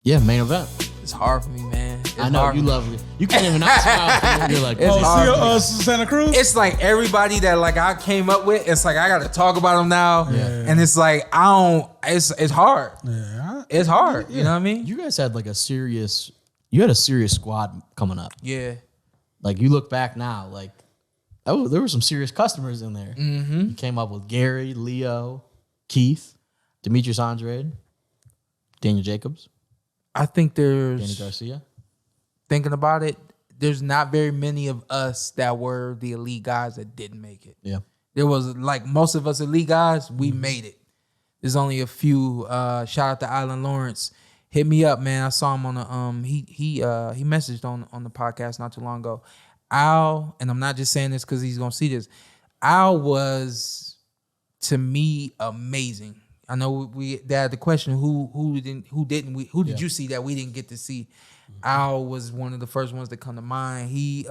Yeah, main event. It's hard for me, man. I know you love it. You can't even not smile. You're like, Santa Cruz. It's like everybody that like I came up with. It's like I got to talk about them now, and it's like I don't. It's hard. Yeah, it's hard. You know what I mean? You guys had like a serious. You had a serious squad coming up. Yeah. Like you look back now, like oh, there were some serious customers in there. Mm-hmm. You came up with Gary, Leo, Keith, Demetrius Andrade, Daniel Jacobs. I think there's Danny Garcia. Thinking about it, there's not very many of us that were the elite guys that didn't make it. Yeah. There was like most of us elite guys, we made it. There's only a few. Shout out to Alan Lawrence. Hit me up, man. I saw him on the he messaged on the podcast not too long ago. Al, and I'm not just saying this because he's gonna see this. Al was to me amazing. I know they had the question who did you see that we didn't get to see? Al was one of the first ones that come to mind. He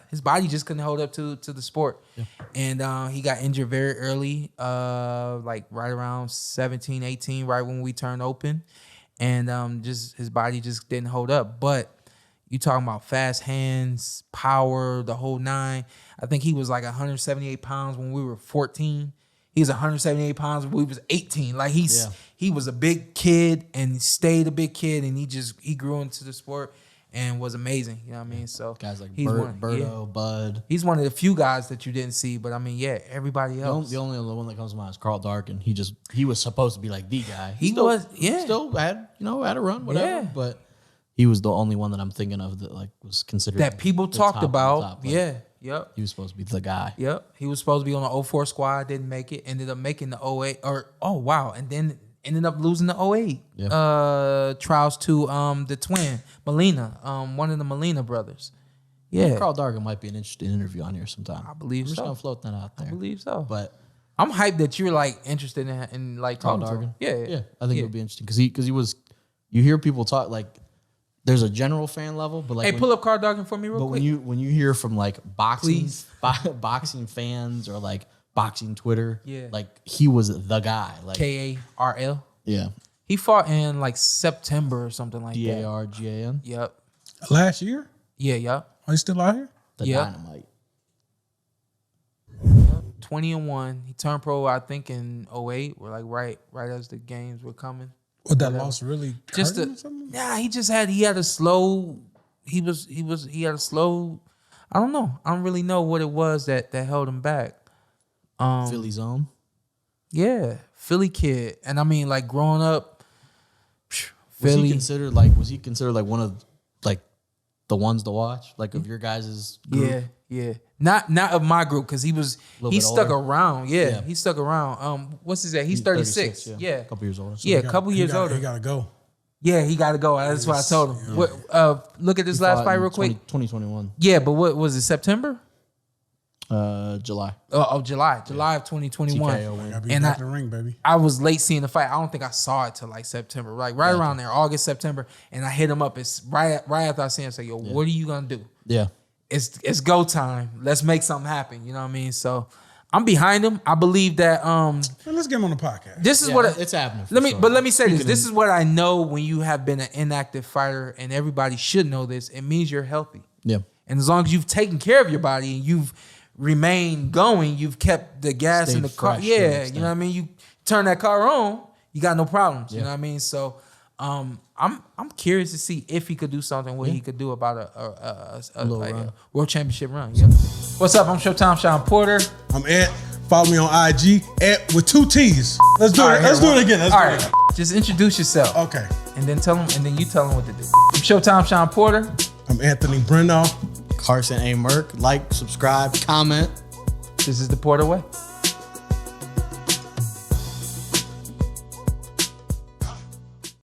his body just couldn't hold up to the sport. Yeah. And he got injured very early, like right around 17, 18, right when we turned open. And just his body just didn't hold up. But you talking about fast hands, power, the whole nine. I think he was like 178 pounds when we were 14. He was 178 pounds when we was 18. Like he was a big kid and stayed a big kid, and he grew into the sport and was amazing. You know what I mean? So guys like Berto, Bud. He's one of the few guys that you didn't see, but I mean, yeah, everybody else. The only other one that comes to mind is Karl Dargan. He was supposed to be like the guy. He still had a run, whatever. Yeah. But he was the only one that I'm thinking of that like was considered that people talked about. Top, Yep. He was supposed to be the guy. Yep. He was supposed to be on the 04 squad, didn't make it, ended up making the 08 and then ended up losing the 08 trials to the twin, Molina, one of the Molina brothers. Yeah. Karl Dargan might be an interesting interview on here sometime. I believe We're so. just gonna float that out there. I believe so. But I'm hyped that you're like interested in like Karl talking Dargan. to him. Yeah. I think it would be interesting because he was. You hear people talk like. There's a general fan level, but like pull up Karl Dargan for me real quick. But when you hear from like boxing fans or like boxing Twitter, like he was the guy. Like Karl. Yeah. He fought in like September or something like that. Dargan. Yep. Last year? Yeah, yep. Are you still out here? The Dynamite. 20-1. He turned pro, I think, in 08. We're like right as the games were coming. Would that loss really just hurt him or something? Yeah, he had a slow. He had a slow. I don't know. I don't really know what it was that held him back. Philly zone. Yeah, Philly kid, and I mean, like growing up, Philly. Was he considered like one of like the ones to watch, like of your guys' group? Yeah. Not of my group because he stuck around. Yeah, he stuck around. What's his age? He's 36. Yeah. A couple years older. So a couple years older. He gotta go. Yeah, he got to go. That's what I told him. Yeah. What? Look at this last fight real quick. 2021. Yeah, but what was it? September? July. July of 2021. Gotta be back in the ring, baby. I was late seeing the fight. I don't think I saw it till like September, right around there, August, September. And I hit him up. It's right after I seen him. Say, yo, what are you gonna do? Yeah. It's go time. Let's make something happen. You know what I mean? So I'm behind him. I believe that. Let's get him on the podcast. This is it's happening. Let me say this. This is what I know when you have been an inactive fighter, and everybody should know this. It means you're healthy. Yeah. And as long as you've taken care of your body and you've remained going, you've kept the gas in the car. Yeah, you know what I mean. You turn that car on, you got no problems. You know what I mean. So. I'm curious to see if he could do something what he could do about a world championship run. Yep. What's up? I'm Showtime Shawn Porter. I'm Ed. Follow me on IG, Ed with 2 T's. Let's do it. Let's do it again. Just introduce yourself. Okay. And then you tell them what to do. I'm Showtime Shawn Porter. I'm Anthony Breno. Carson A. Merck. Like, subscribe, comment. This is the Porter Way.